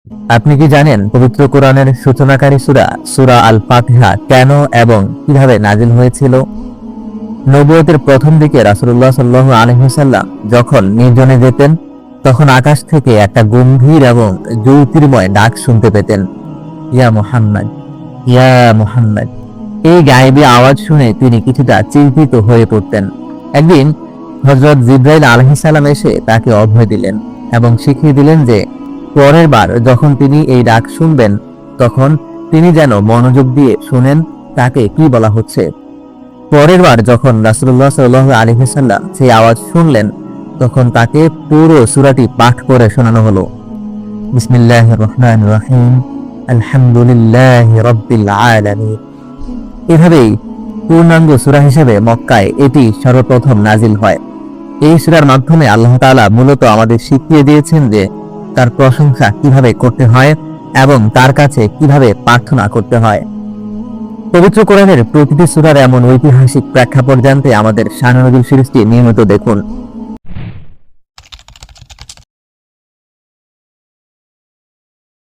আপনি কি জানেন পবিত্র কোরআনের সূচনাকারী সূরা সূরা আল ফাতিহা কেন এবং কিভাবে নাজিল হয়েছিল? নবুয়তের প্রথম দিকে রাসূলুল্লাহ সাল্লাল্লাহু আলাইহি ওয়াসাল্লাম যখন নির্জনে যেতেন, তখন আকাশ থেকে একটা গম্ভীর এবং জ্যোতির্ময় ডাক শুনতে পেতেন, ইয়া মুহাম্মদ, ইয়া মুহাম্মদ। এই গায়েবী আওয়াজ শুনে তিনি কিছুটা চিন্তিত হয়ে পড়তেন। একদিন হযরত জিবরাইল আলাইহিস সালাম এসে তাকে অভয় দিলেন এবং শিখিয়ে দিলেন যে পরের বার যখন তিনি এই ডাক শুনবেন, তখন তিনি যেন মনোযোগ দিয়ে শুনেন তাকে কি বলা হচ্ছে। পরের বার যখন রাসূলুল্লাহ সাল্লাল্লাহু আলাইহি ওয়াসাল্লাম সেই আওয়াজ শুনলেন, তখন তাকে পুরো সূরাটি পাঠ করে শোনানো হলো। বিসমিল্লাহির রহমানির রহিম, আলহামদুলিল্লাহি রাব্বিল আলামিন। এভাবেই পূর্ণাঙ্গ সূরা হিসেবে মক্কায় এটি সর্বপ্রথম নাজিল হয়। এই সূরার মাধ্যমে আল্লাহ তাআলা মূলত আমাদের শিখিয়ে দিয়েছেন যে তার প্রশংসা কিভাবে করতে হয় এবং তার কাছে কিভাবে প্রার্থনা করতে হয়। পবিত্র কোরআনের প্রতিটি সূরার এমন ঐতিহাসিক প্রেক্ষাপট জানতে আমাদের শান নজুল সিরিজটি নিয়মিত দেখুন।